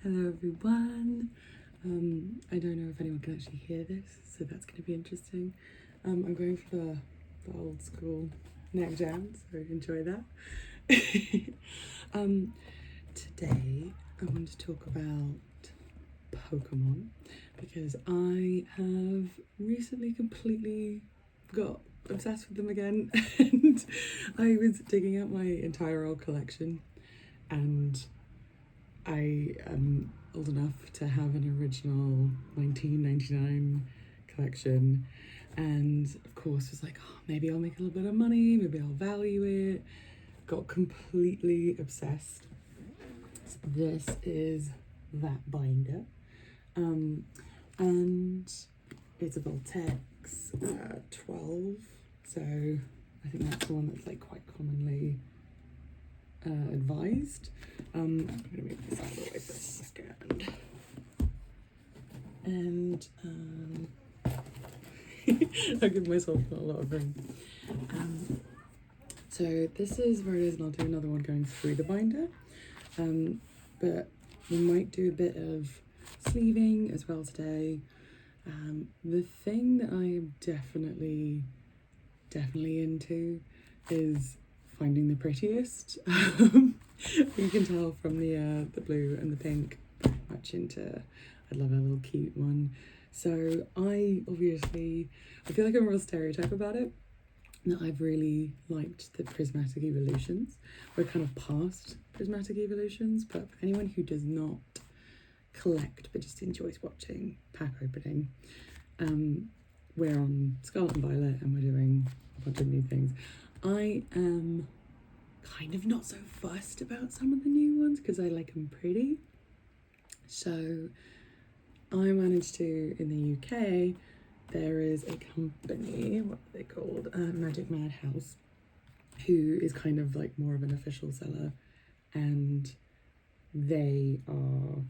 Hello everyone. I don't know if anyone can actually hear this, so that's going to be interesting. I'm going for the old school neck jam, so enjoy that. Today I want to talk about Pokémon because I have recently completely got obsessed with them again and I was digging out my entire old collection, and I am old enough to have an original 1999 collection, and of course was like, oh, maybe I'll make a little bit of money, maybe I'll value it. Got completely obsessed. So this is that binder, and it's a Voltex 12, so I think that's the one that's like quite commonly advised. I'm going to move this out of the way for a second. And I give myself a lot of room. So this is where it is, and I'll do another one going through the binder. But we might do a bit of sleeving as well today. The thing that I am definitely into is finding the prettiest. You can tell from the blue and the pink, very much into, I love a little cute one. So I feel like I'm a real stereotype about it, that I've really liked the Prismatic evolutions. We're kind of past Prismatic evolutions, but for anyone who does not collect but just enjoys watching pack opening, we're on Scarlet and Violet and we're doing a bunch of new things. I am kind of not so fussed about some of the new ones because I like them pretty. So I managed to, in the UK, there is a company, what are they called? Magic Madhouse, who is kind of like more of an official seller, and they are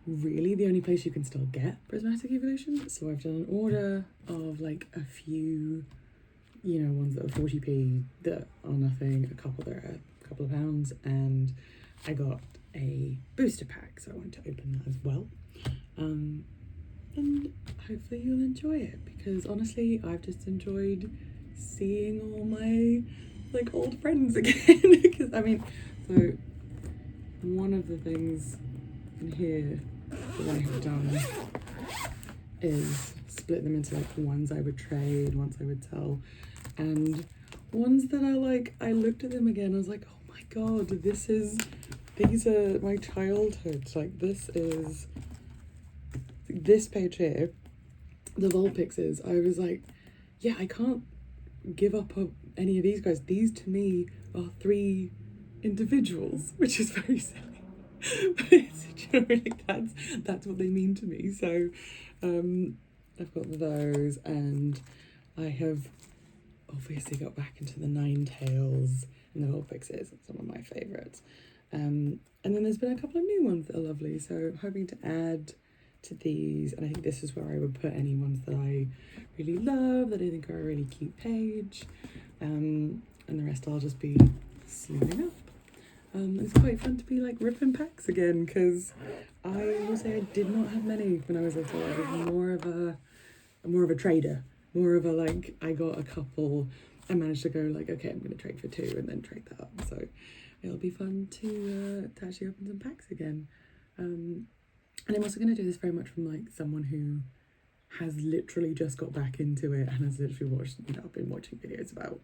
really the only place you can still get Prismatic Evolution. So I've done an order of like a few, ones that are 40p that are nothing, a couple that are a couple of pounds, and I got a booster pack, so I want to open that as well. And hopefully you'll enjoy it, because honestly I've just enjoyed seeing all my like old friends again. Because so one of the things in here that I have done is split them into like ones I would trade, ones I would sell, and ones that are like, I looked at them again, I was like, oh my god, these are my childhood. Like this page here, the Vulpixes, I was like, yeah, I can't give up any of these guys. These to me are 3 individuals, which is very silly. But it's generally that's what they mean to me. So I've got those, and I have obviously got back into the Ninetales and the Vulpixes. It's one of my favourites. And then there's been a couple of new ones that are lovely, so I'm hoping to add to these, and I think this is where I would put any ones that I really love, that I think are a really cute page, and the rest I'll just be sleeving up. It's quite fun to be like ripping packs again, because I will say I did not have many when I was little. I was more of a trader, more of a like, I got a couple, I managed to go like, okay, I'm going to trade for 2 and then trade that up. So it'll be fun to actually open some packs again. And I'm also going to do this very much from like someone who has literally just got back into it and has literally watched, I've been watching videos about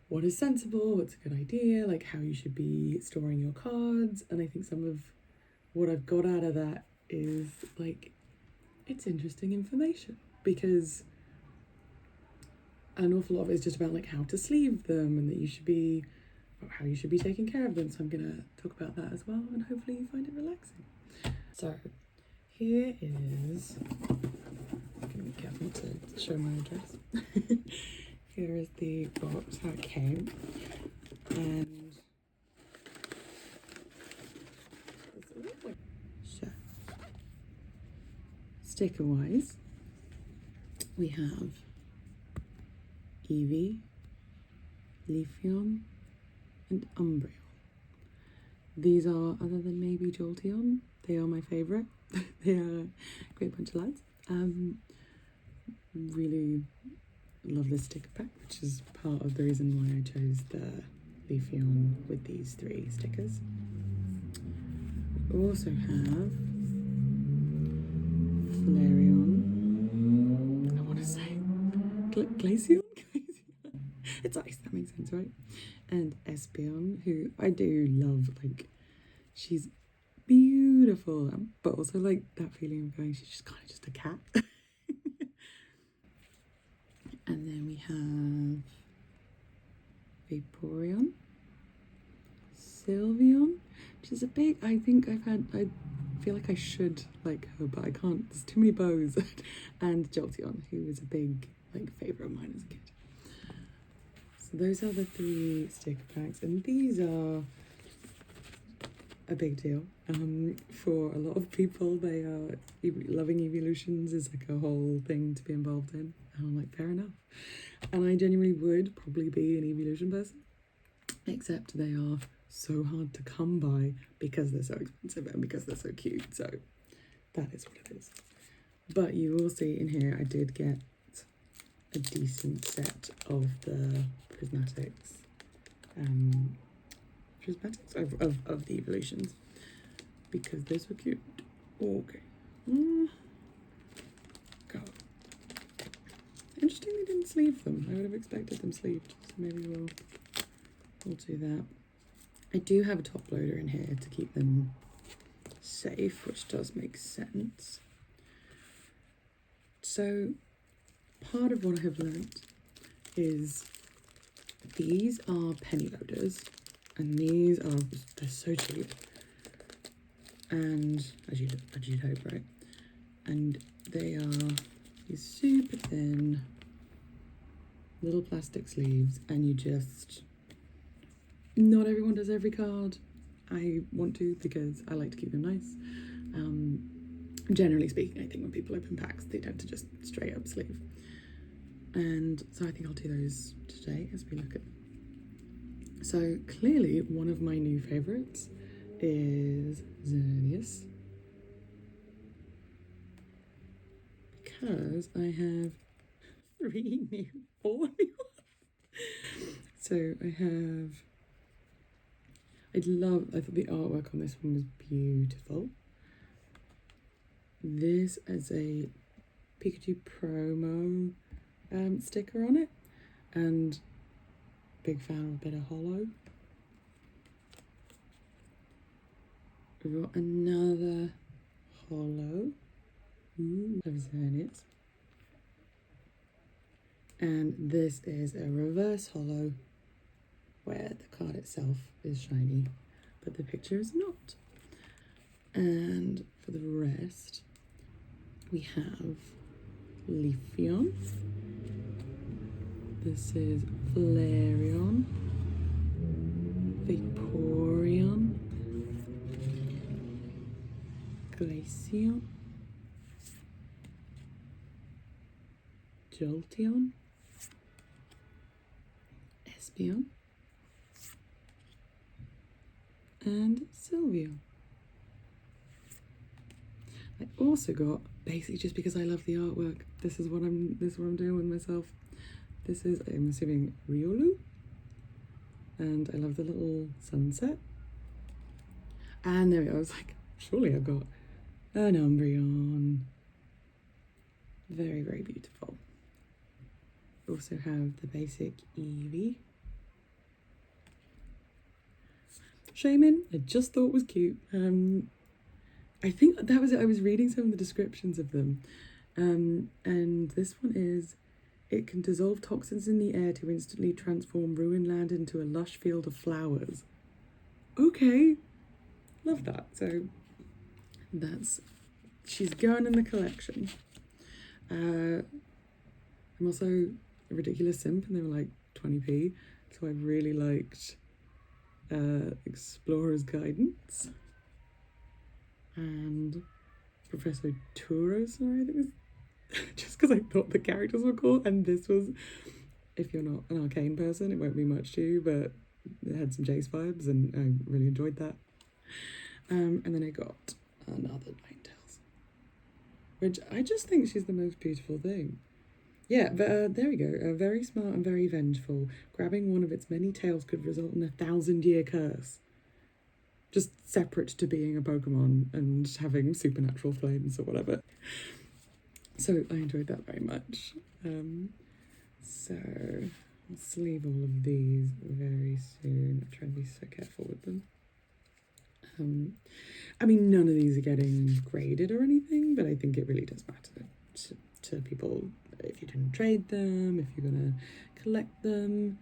what is sensible, what's a good idea, like how you should be storing your cards. And I think some of what I've got out of that is like, it's interesting information, because an awful lot of it is just about like how to sleeve them, and that how you should be taking care of them. So I'm going to talk about that as well, and hopefully you find it relaxing. So here is, I'm going to be careful to show my address. Here is the box how it came, and so sticker wise we have Eevee, Leafeon and Umbreon. These are, other than maybe Jolteon, they are my favourite. They are a great bunch of lads. Really love this sticker pack, which is part of the reason why I chose the leafeon with these 3 stickers. We also have Flareon. I want to say Glaceon? It's ice, that makes sense, right? And Espeon, who I do love. Like, she's beautiful, but also like that feeling of going, she's just kind of just a cat. And then we have Vaporeon, Sylveon, which is a big, I feel like I should like her, but I can't, there's too many bows. And Jolteon, who was a big like favourite of mine as a kid. So those are the 3 sticker packs, and these are a big deal. For a lot of people, they are, loving evolutions is like a whole thing to be involved in. And I'm like, fair enough. And I genuinely would probably be an evolution person, except they are so hard to come by because they're so expensive and because they're so cute. So that is what it is. But you will see in here, I did get a decent set of the prismatics, of the evolutions, because those were cute. Okay. God. Interesting they didn't sleeve them. I would have expected them sleeved, so maybe we'll do that. I do have a top loader in here to keep them safe, which does make sense. So part of what I have learnt is these are penny loaders, and these are, they're so cheap, and as you'd hope, right? And they are these super thin little plastic sleeves, and you just, not everyone does every card. I want to, because I like to keep them nice. Generally speaking, I think when people open packs, they tend to just straight up sleeve. And so I think I'll do those today as we look at them. So clearly one of my new favourites is Xerneas, because I have 4 new ones. So I thought the artwork on this one was beautiful. This is a Pikachu promo sticker on it, and big fan of a bit of holo. We've got another holo of Xerneas, and this is a reverse holo where the card itself is shiny but the picture is not. And for the rest, we have Leafeon. This is Flareon, Vaporeon, Glaceon, Jolteon, Espeon, and Sylveon. I also got, basically just because I love the artwork, this is what I'm doing with myself. This is, I'm assuming, Riolu, and I love the little sunset. And there we go. I was like, surely I've got an Umbreon. Very, very beautiful. Also have the basic Eevee. Shaman, I just thought was cute. I think that was it. I was reading some of the descriptions of them. And this one is, it can dissolve toxins in the air to instantly transform ruined land into a lush field of flowers. Okay, love that. So that's, she's going in the collection. I'm also a ridiculous simp, and they were like 20p, so I really liked Explorer's Guidance and Professor Turos, I think it was, just because I thought the characters were cool. And this was, if you're not an arcane person, it won't be much to you, but it had some Jace vibes, and I really enjoyed that. And then I got another Ninetales, which I just think she's the most beautiful thing. Yeah, but there we go. Very smart and very vengeful. Grabbing one of its many tails could result in a 1,000-year curse. Just separate to being a Pokemon and having supernatural flames or whatever. So I enjoyed that very much. So I'll sleeve all of these very soon. I'm trying to be so careful with them. I mean, none of these are getting graded or anything, but I think it really does matter to people if you're going to trade them, if you're going to collect them.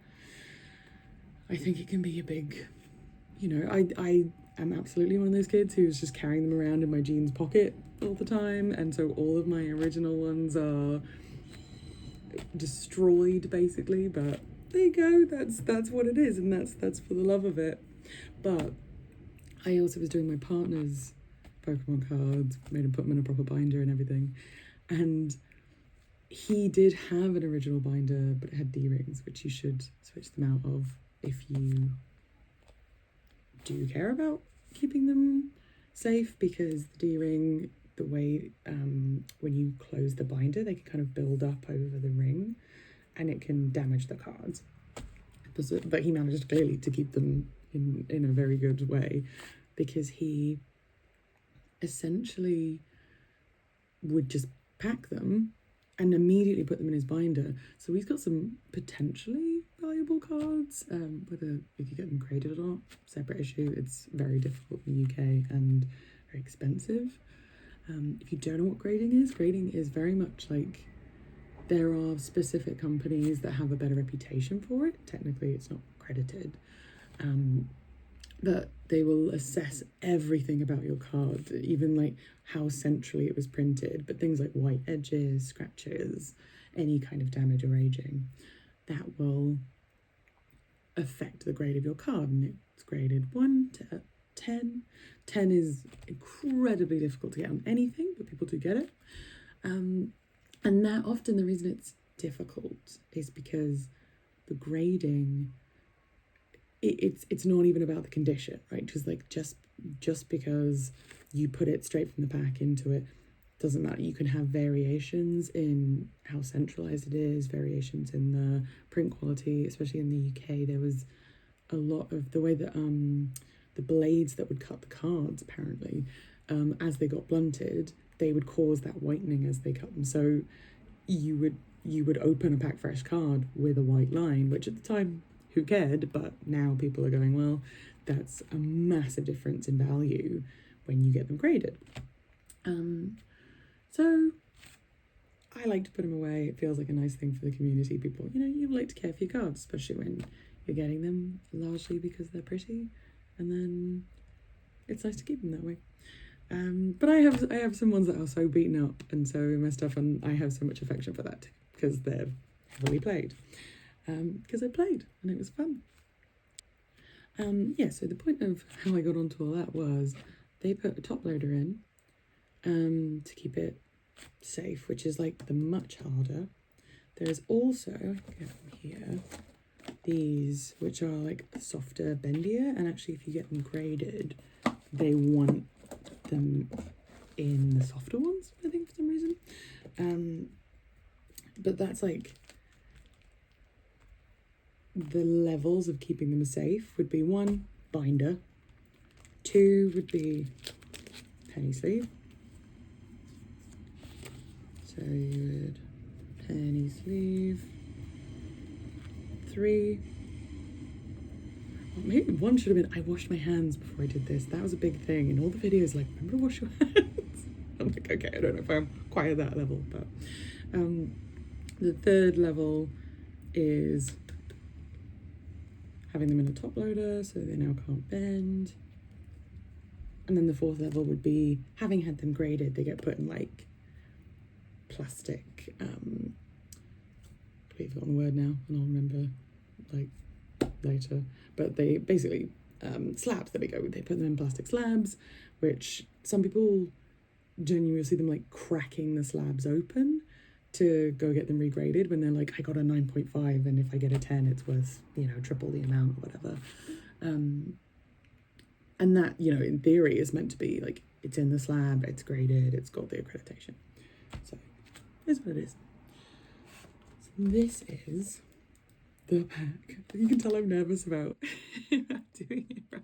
I think it can be a big, I am absolutely one of those kids who's just carrying them around in my jeans pocket all the time, and so all of my original ones are destroyed basically, but there you go, that's what it is, and that's for the love of it. But I also was doing my partner's Pokemon cards, made him put them in a proper binder and everything, and he did have an original binder, but it had D-rings, which you should switch them out of if you do care about keeping them safe, because the D-ring, the way when you close the binder, they can kind of build up over the ring and it can damage the cards. But he managed clearly to keep them in a very good way, because he essentially would just pack them and immediately put them in his binder. So he's got some potentially valuable cards. Whether you could get them graded or not, separate issue. It's very difficult in the UK and very expensive. If you don't know what grading is very much like, there are specific companies that have a better reputation for it. Technically, it's not credited. But they will assess everything about your card, even like how centrally it was printed, but things like white edges, scratches, any kind of damage or aging, that will affect the grade of your card. And it's graded 1 to 10. 10 is incredibly difficult to get on anything, but people do get it. And that often the reason it's difficult is because the grading, it's not even about the condition, right? Just because you put it straight from the pack into it doesn't matter. You can have variations in how centralized it is, variations in the print quality, especially in the UK. There was a lot of the way that the blades that would cut the cards, apparently, as they got blunted, they would cause that whitening as they cut them. So you would open a pack fresh card with a white line, which at the time, who cared? But now people are going, well, that's a massive difference in value when you get them graded. So I like to put them away. It feels like a nice thing for the community. People, you like to care for your cards, especially when you're getting them largely because they're pretty, and then it's nice to keep them that way. But I have some ones that are so beaten up and so messed up, and I have so much affection for that too, because they're heavily played. Because I played and it was fun. So the point of how I got onto all that was they put a top loader in to keep it safe, which is like the much harder. There's also, get them here, these, which are like softer, bendier, and actually if you get them graded, they want them in the softer ones, I think, for some reason. But that's like, the levels of keeping them safe would be 1, binder, 2 would be penny sleeve. So you would penny sleeve. 3, maybe 1 should have been, I washed my hands before I did this. That was a big thing in all the videos, like, remember to wash your hands. I'm like, okay, I don't know if I'm quite at that level, but the 3rd level is having them in a top loader so they now can't bend. And then the 4th level would be having had them graded, they get put in like plastic, I've forgotten the word now and I'll remember like later, but they basically slabs, there we go, they put them in plastic slabs, which some people genuinely see them like cracking the slabs open to go get them regraded when they're like, I got a 9.5 and if I get a 10 it's worth, triple the amount, whatever. And And that, you know, in theory is meant to be like, it's in the slab, it's graded, it's got the accreditation. So it's what it is. So this is the pack. You can tell I'm nervous about doing it right.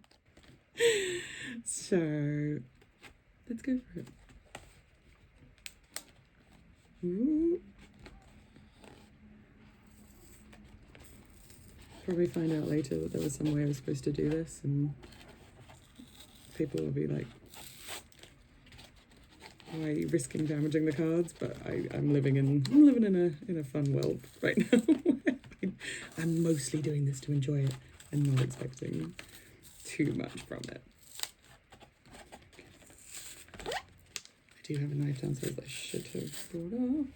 So let's go for it. Ooh. Probably find out later that there was some way I was supposed to do this, and people will be like, why are you risking damaging the cards? But I'm living in a fun world right now. I'm mostly doing this to enjoy it and not expecting too much from it. I do have a knife downstairs that I should have brought up.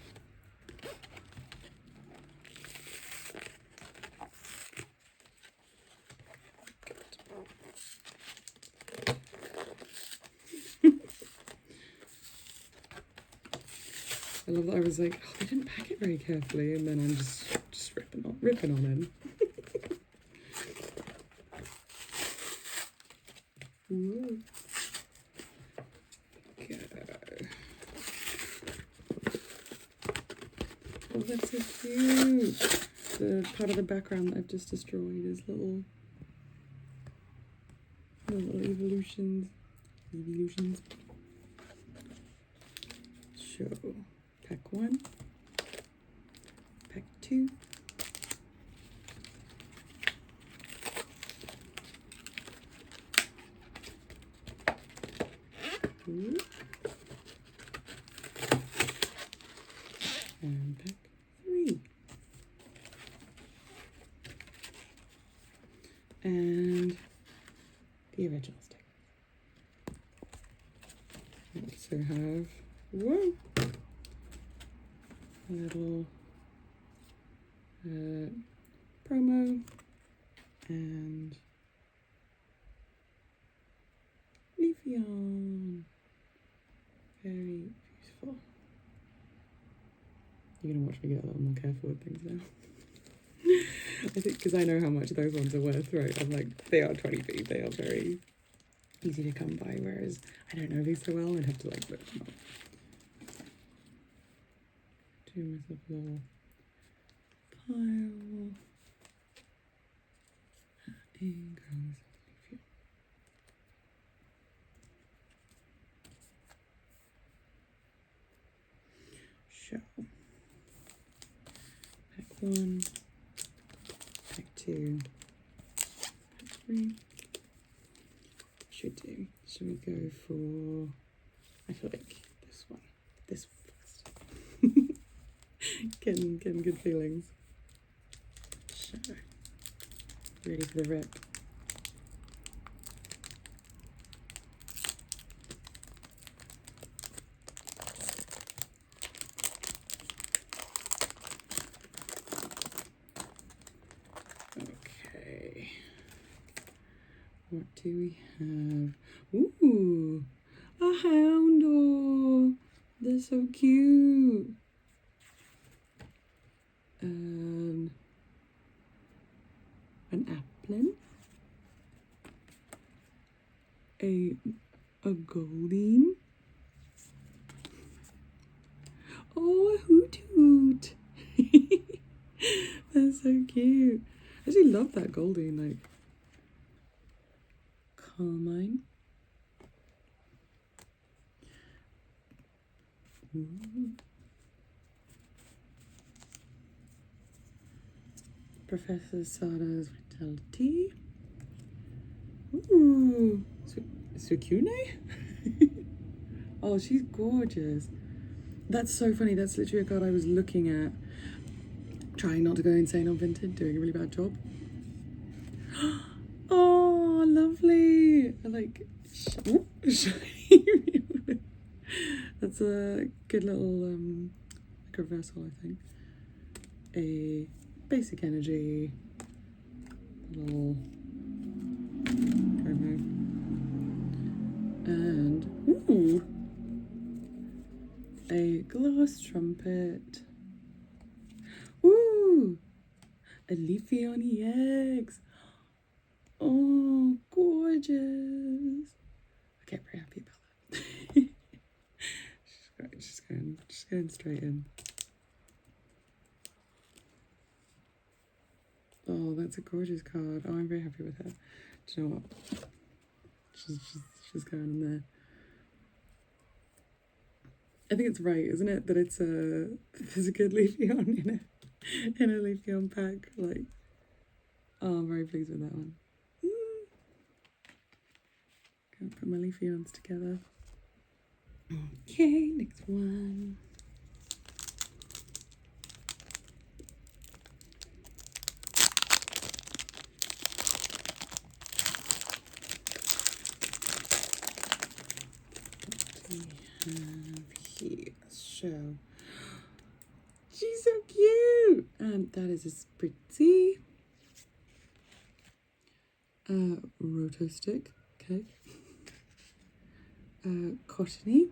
I love that I was like, oh, they didn't pack it very carefully, and then I'm just ripping on him. Ooh. Go. Oh, that's so cute. The part of the background that I've just destroyed is little evolutions. So, pack 1, pack 2, and pack 3. And the original stick. I also have, whoa, a little promo and leafeon. Very beautiful. You're gonna watch me get a little more careful with things now. I think because I know how much those ones are worth, right? I'm like, they are 20p, they are very easy to come by, whereas I don't know these so well, I'd have to like look them up. Do myself a little pile. And goes leafeon. So, pack 1, pack 2, pack 3. Should do. Should we go for, I feel like this one first. getting good feelings. So, ready for the rip. Okay. What do we have? Ooh, a houndor. They're so cute. An applin. A goldeen. Oh, a hoot hoot. That's so cute. I actually love that goldeen, like carmine. Ooh. Professor Sada's Vitality. Ooh, Sukune? Oh, she's gorgeous. That's so funny. That's literally a card I was looking at. Trying not to go insane on Vinted, doing a really bad job. Oh, lovely. I like shiny. That's a good little like reversal, I think. A basic energy, little promo, and ooh, a glass trumpet. Ooh, a leafeon EX. Oh, gorgeous. get very happy about that. Just going straight in. Oh, that's a gorgeous card. Oh, I'm very happy with her. Do you know what? She's going in there. I think it's right, isn't it? That there's a good leafeon in a leafeon pack. Like, oh, I'm very pleased with that one. Gonna put my leafeons together. Okay, next one. What do we have here? So, she's so cute. That is a spritzy roto stick. Okay. Cottony.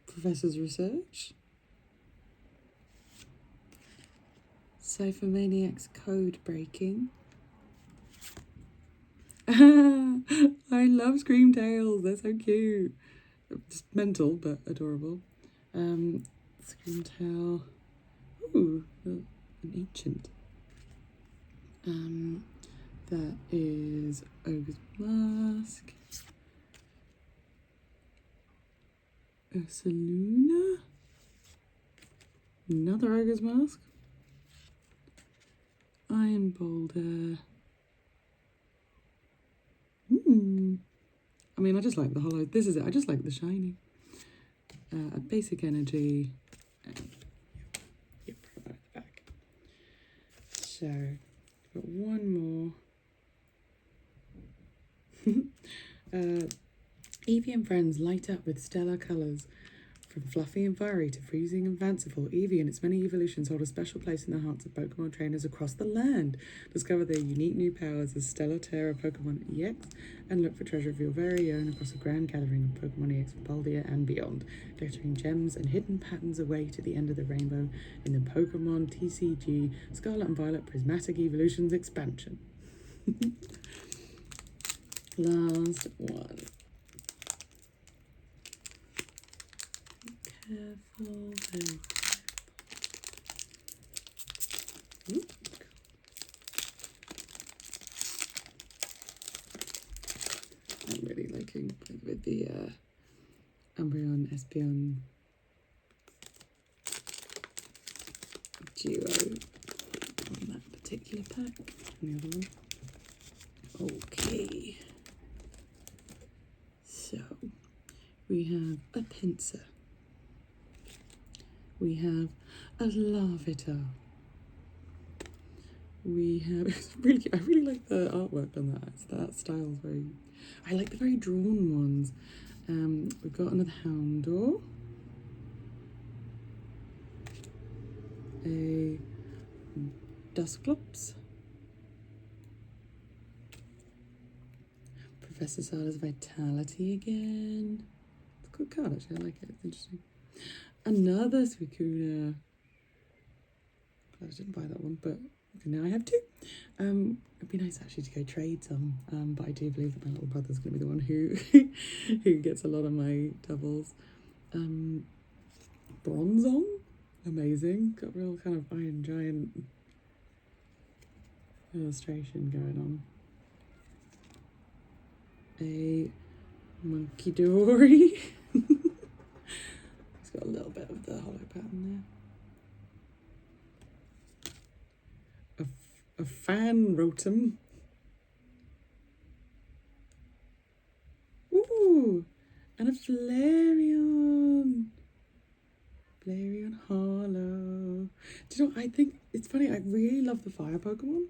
Professor's Research. Cypher Maniac's Code Breaking. I love Scream Tails, they're so cute. Just mental, but adorable. Scream Tail. Ooh, an ancient. That is Ogre's Mask. Ursaluna. Another Ogre's Mask. Iron Boulder. I mean, I just like the hollow. This is it. I just like the shiny. A basic energy. Yep, right back. So, got one more. Eevee and friends light up with stellar colours. From fluffy and fiery to freezing and fanciful, Eevee and its many evolutions hold a special place in the hearts of Pokemon trainers across the land. Discover their unique new powers as Stellar Terra Pokemon EX and look for treasure of your very own across a grand gathering of Pokemon EX from Paldea and beyond, glittering gems and hidden patterns away to the end of the rainbow in the Pokemon TCG Scarlet and Violet Prismatic Evolutions expansion. Last one. Careful, very careful. I'm really liking with the Umbreon Espeon duo on that particular pack. And the other one. Okay. So we have a Pinsir. We have a Larvitar. We have I really like the artwork on that. That style's very. I like the very drawn ones. We've got another Houndour. A Dusclops. Professor Sala's Vitality again. It's a good card actually. I like it. It's interesting. Another Suicune. I didn't buy that one, but okay, now I have two. It'd be nice actually to go trade some, but I do believe that my little brother's going to be the one who who gets a lot of my doubles. Bronzong, amazing. Got real kind of Iron Giant illustration going on. A Monkey Dory. It's got a little bit of the hollow pattern there. A Fan Rotom. Ooh, and a Flareon. Flareon Hollow. Do you know, I think it's funny, I really love the fire Pokemon.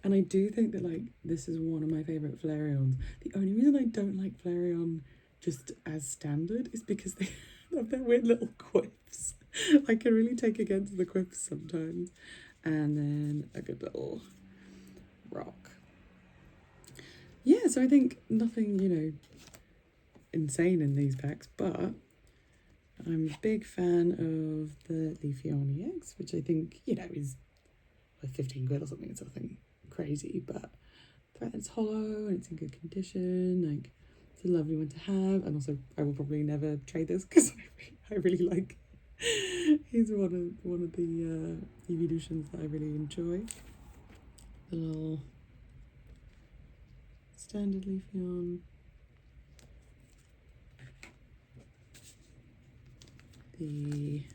And I do think that, like, this is one of my favourite Flareons. The only reason I don't like Flareon just as standard is because they have their weird little quips. I can really take against the quips sometimes. And then a good little rock. Yeah, so I think nothing, you know, insane in these packs, but I'm a big fan of the leafeon EX, which I think, you know, is like 15 quid or something. It's nothing crazy, but the fact that it's hollow and it's in good condition, like it's a lovely one to have. And also, I will probably never trade this because I really like. He's one of the evolutions that I really enjoy. The little standard leafeon. The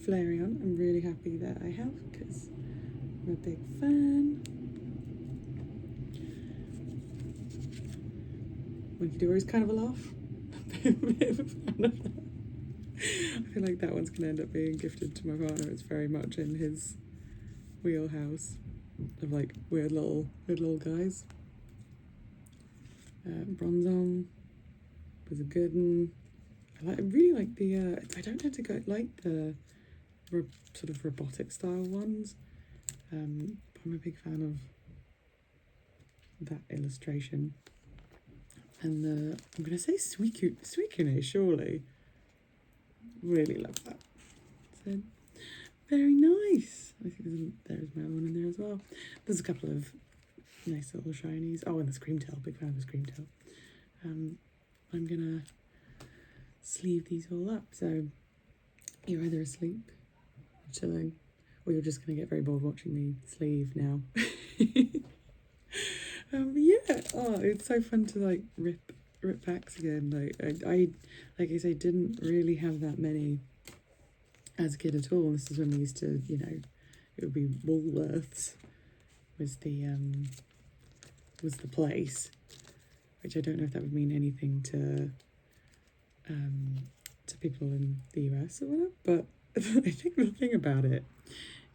Flareon, I'm really happy that I have because I'm a big fan. Monkey is kind of a laugh. I'm a bit of a fan of that. I feel like that one's going to end up being gifted to my partner. It's very much in his wheelhouse of like weird little guys. Bronzong was a good one. I really like the. I don't tend to go like the sort of robotic style ones. But I'm a big fan of that illustration. And the I'm gonna say Suicune, surely. Really love that. So very nice. I think there's my other one in there as well. There's a couple of nice little shinies. Oh, and the Screamtail, big fan of the Screamtail. I'm gonna sleeve these all up. So you're either asleep, or chilling, or you're just gonna get very bored watching me sleeve now. Yeah. Oh, it's so fun to like rip packs again. I like I say, didn't really have that many as a kid at all. This is when we used to, you know, it would be Woolworths was the place, which I don't know if that would mean anything to people in the US or whatever, but I think the thing about it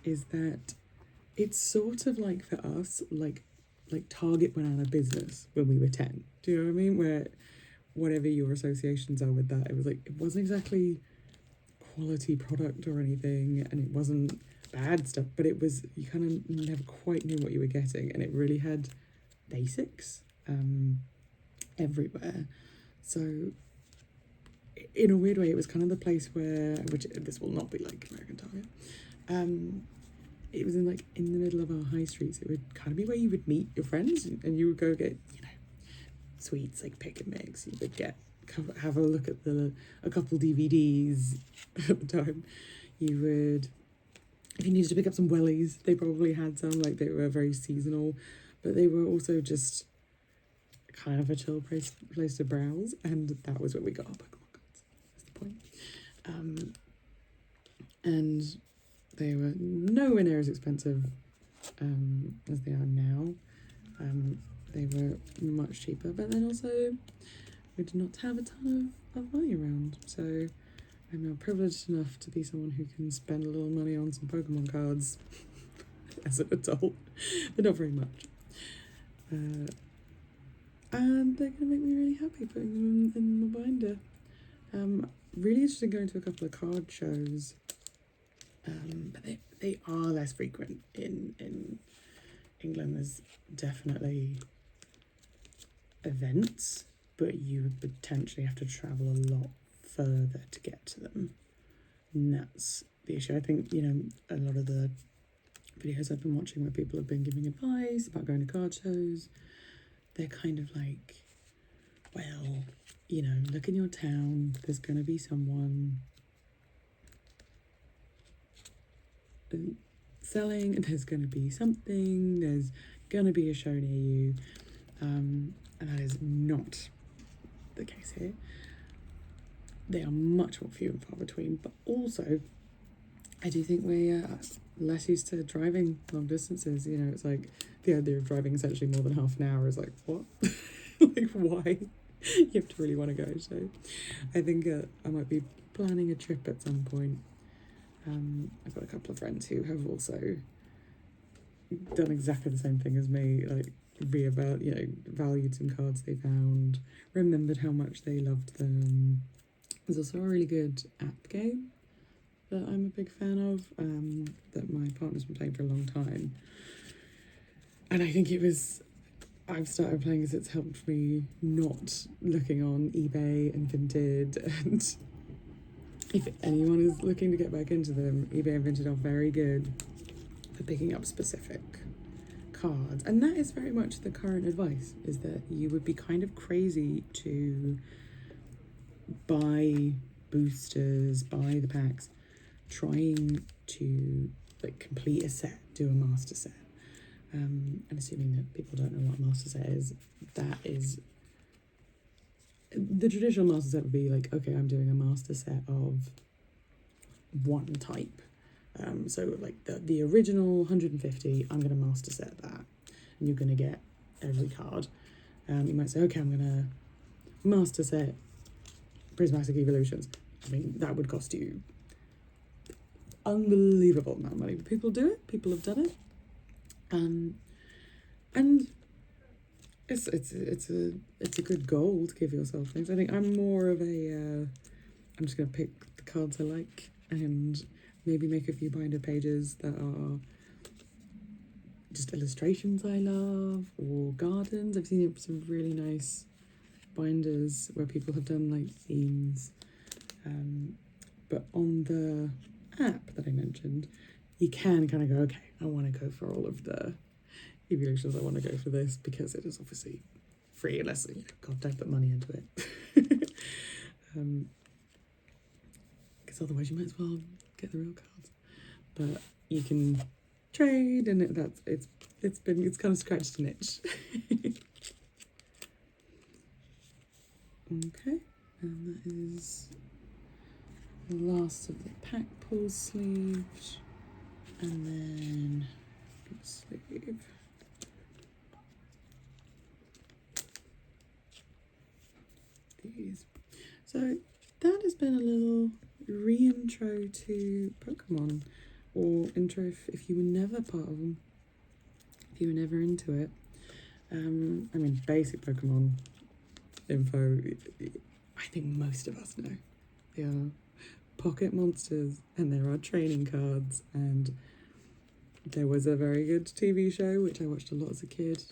is that it's sort of like for us, like Target went out of business when we were 10. Do you know what I mean? Where whatever your associations are with that, it was like, it wasn't exactly quality product or anything, and it wasn't bad stuff, but it was, you kind of never quite knew what you were getting, and it really had basics everywhere. So in a weird way, it was kind of the place where, which this will not be like American Target, it was in the middle of our high streets. It would kind of be where you would meet your friends, and you would go get, you know, sweets like pick and mix. You would have a look at a couple DVDs at the time. You would, if you needed to pick up some wellies, they probably had some, like they were very seasonal, but they were also just kind of a chill place to browse, and that was where we got our Pokemon cards. That's the point. And they were nowhere near as expensive as they are now. They were much cheaper, but then also we did not have a ton of money around. So I'm now privileged enough to be someone who can spend a little money on some Pokemon cards as an adult, but not very much. And they're going to make me really happy putting them in my binder. Really interested in going to a couple of card shows. But they are less frequent in England. There's definitely events, but you would potentially have to travel a lot further to get to them. And that's the issue. I think, you know, a lot of the videos I've been watching where people have been giving advice about going to card shows, they're kind of like, well, you know, look in your town, there's going to be someone selling, and there's going to be something, there's going to be a show near you, and that is not the case here. They are much more few and far between, but also I do think we're less used to driving long distances. You know, it's like the idea of driving essentially more than half an hour is like, what? Like, why? You have to really want to go. So I think I might be planning a trip at some point. I've got a couple of friends who have also done exactly the same thing as me, like valued some cards they found, remembered how much they loved them. There's also a really good app game that I'm a big fan of, that my partner's been playing for a long time. And I think I've started playing because it's helped me not looking on eBay and Vinted, and if anyone is looking to get back into them, eBay and Vinted are very good for picking up specific cards. And that is very much the current advice, is that you would be kind of crazy to buy boosters, buy the packs, trying to like complete a set, do a master set. And assuming that people don't know what a master set is, that is the traditional master set would be like, okay, I'm doing a master set of one type. So like the original 150, I'm going to master set that, and you're going to get every card. You might say, okay, I'm going to master set Prismatic Evolutions. I mean, that would cost you unbelievable amount of money, but people do it. People have done it, and it's a good goal to give yourself things. I think I'm more of a I'm just going to pick the cards I like and maybe make a few binder pages that are just illustrations I love, or gardens. I've seen some really nice binders where people have done like themes. But on the app that I mentioned, you can kind of go, okay, I want to go for all of the evolutions. I want to go for this because it is obviously free, unless, you know, God, don't put money into it. Because otherwise you might as well get the real cards. But you can trade, and it's kind of scratched an itch. Okay, and that is the last of the pack pull sleeves, and then sleeve. These. So that has been a little re-intro to Pokemon, or intro if you were never part of them, if you were never into it. I mean, basic Pokemon info, I think most of us know. They are pocket monsters, and there are training cards, and there was a very good TV show which I watched a lot as a kid.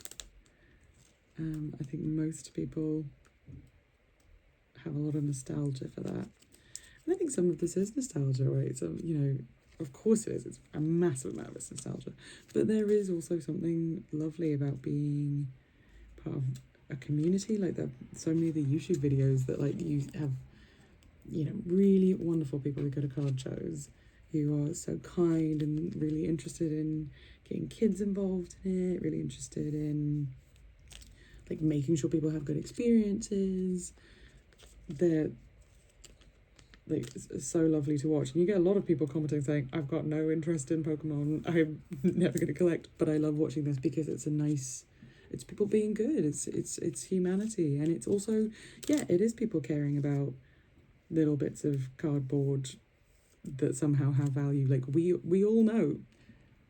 I think most people have a lot of nostalgia for that, and I think some of this is nostalgia, right? So, you know, of course it is. It's a massive amount of it's nostalgia, but there is also something lovely about being part of a community like that. So many of the YouTube videos that like you have, you know, really wonderful people who go to card shows who are so kind and really interested in getting kids involved in it, really interested in like making sure people have good experiences. They're like, it's so lovely to watch, and you get a lot of people commenting saying, I've got no interest in Pokemon, I'm never going to collect, but I love watching this because it's it's people being good, it's humanity, and it's also, yeah, it is people caring about little bits of cardboard that somehow have value. Like we all know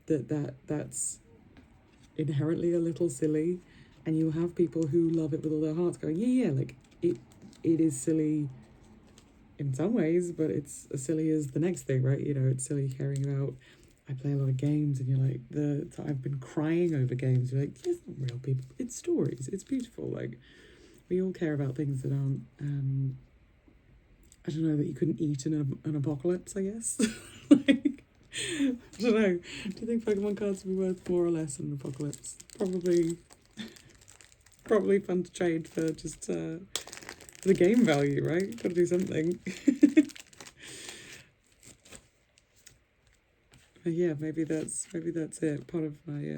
that's inherently a little silly, and you have people who love it with all their hearts going, yeah, like it is silly in some ways, but it's as silly as the next thing, right? You know, it's silly caring about, I play a lot of games, and you're like, I've been crying over games. You're like, it's not real people, it's stories, it's beautiful. Like, we all care about things that aren't, I don't know, that you couldn't eat in an apocalypse, I guess. Like, I don't know. Do you think Pokemon cards would be worth more or less in an apocalypse? Probably fun to trade for just the game value, right? Got to do something. But yeah, maybe that's it. Part of my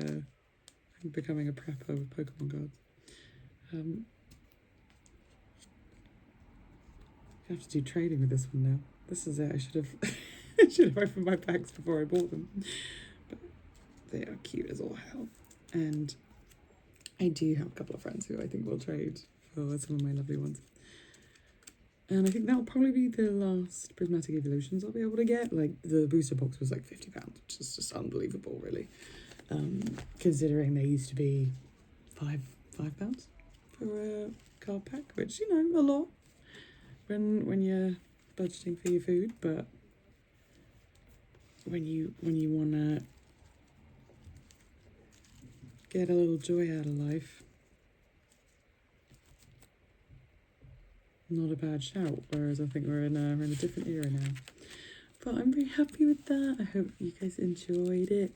becoming a prepper with Pokemon cards. I have to do trading with this one now. This is it. I should have opened my packs before I bought them. But they are cute as all hell. And I do have a couple of friends who I think will trade for some of my lovely ones. And I think that'll probably be the last Prismatic Evolutions I'll be able to get. Like, the booster box was like £50, which is just unbelievable, really. Considering they used to be £5 for a card pack, which, you know, a lot when you're budgeting for your food, but when you wanna get a little joy out of life, not a bad shout. Whereas I think we're in a different era now. But I'm very happy with that. I hope you guys enjoyed it.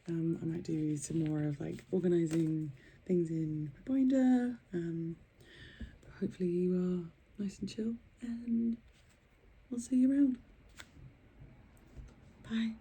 I might do some more of like organising things in my binder. But hopefully you are nice and chill, and I'll see you around. Bye.